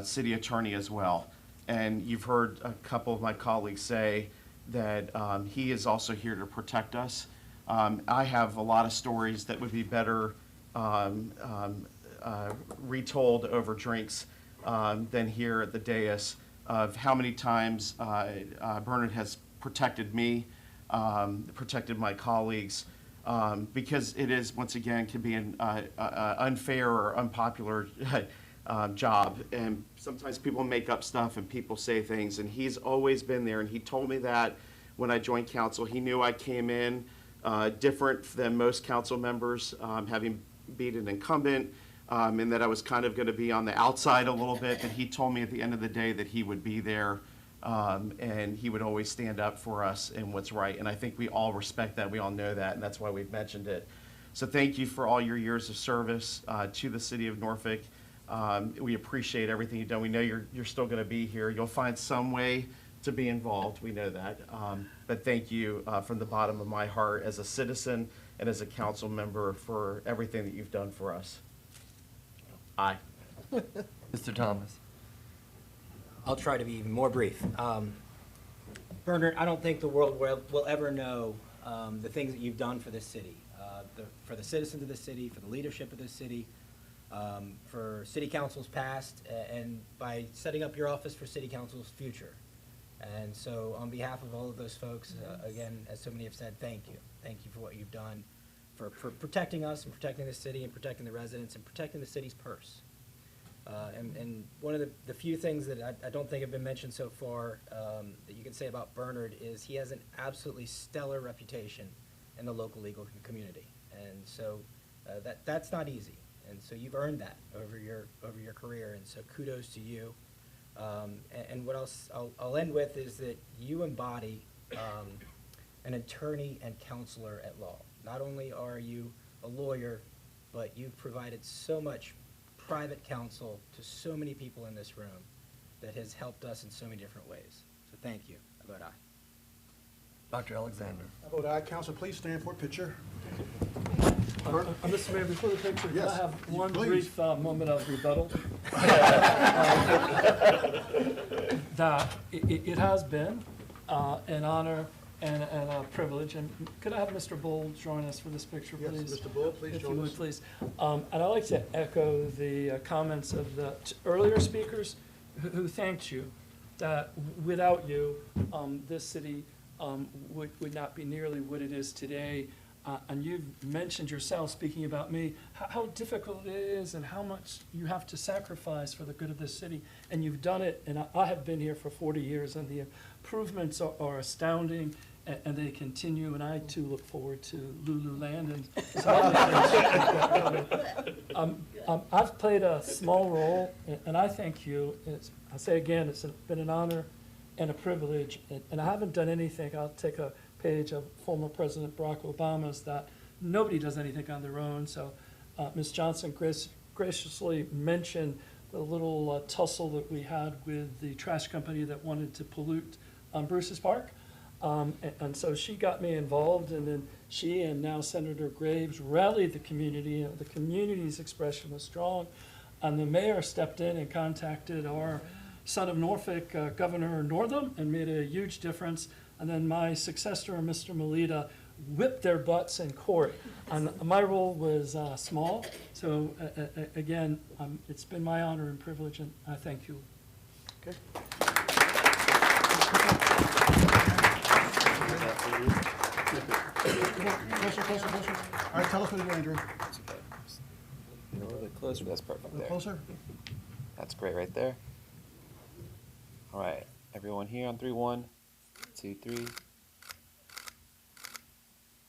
city attorney as well. And you've heard a couple of my colleagues say that he is also here to protect us. I have a lot of stories that would be better retold over drinks than here at the dais of how many times Bernard has protected me, protected my colleagues, because it is, once again, can be an unfair or unpopular job. And sometimes people make up stuff and people say things, and he's always been there. And he told me that when I joined council. He knew I came in different than most council members, having been an incumbent, and that I was kind of going to be on the outside a little bit, but he told me at the end of the day that he would be there, and he would always stand up for us and what's right. And I think we all respect that. We all know that, and that's why we've mentioned it. So thank you for all your years of service to the city of Norfolk. We appreciate everything you've done. We know you're still going to be here. You'll find some way to be involved. We know that. But thank you from the bottom of my heart as a citizen and as a council member for everything that you've done for us. Aye. Mr. Thomas. I'll try to be even more brief. Bernard, I don't think the world will ever know the things that you've done for this city, for the citizens of this city, for the leadership of this city, for city councils past, and by setting up your office for city council's future. And so on behalf of all of those folks, again, as so many have said, thank you. Thank you for what you've done for protecting us and protecting the city and protecting the residents and protecting the city's purse. And one of the few things that I don't think have been mentioned so far that you can say about Bernard is he has an absolutely stellar reputation in the local legal community. And so that's not easy. And so you've earned that over your career. And so kudos to you. And what else I'll end with is that you embody an attorney and counselor at law. Not only are you a lawyer, but you've provided so much private counsel to so many people in this room that has helped us in so many different ways. So thank you. I vote aye. Dr. Alexander. I vote aye. Council, please stand for a picture. Mr. Mayor, before the picture, can Yes, I have one please. brief moment of rebuttal? That it has been an honor and a privilege, and could I have Mr. Bull join us for this picture, Yes, please? Mr. Bull, please If you join would, us. please. And I'd like to echo the comments of the earlier speakers who thanked you, that without you, this city would not be nearly what it is today. And you've mentioned yourself, speaking about me, how difficult it is and how much you have to sacrifice for the good of this city. And you've done it, and I have been here for 40 years, and the improvements are astounding, and they continue. And I, too, look forward to Lululand and some other things. I've played a small role, and I thank you. I say again, it's been an honor and a privilege, and I haven't done anything. I'll take a page of former President Barack Obama's, that nobody does anything on their own. So Ms. Johnson graciously mentioned the little tussle that we had with the trash company that wanted to pollute Bruce's Park. And so she got me involved, and then she and now Senator Graves rallied the community. The community's expression was strong, and the mayor stepped in and contacted our son of Norfolk, Governor Northam, and made a huge difference. And then my successor, Mr. Melita, whipped their butts in court. And my role was small. So again, it's been my honor and privilege, and I thank you. Okay. Closer. All right, tell us what to do, Andrew. A little bit closer, that's perfect A little there. closer? That's great right there. All right, everyone here on 3, 1, 2, 3.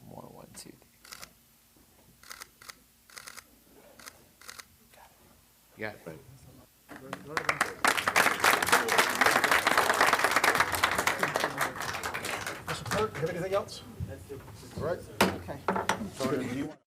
More 1, 2, 3. You got it. Mr. Clerk, you have anything else? All right. Okay. So, do you want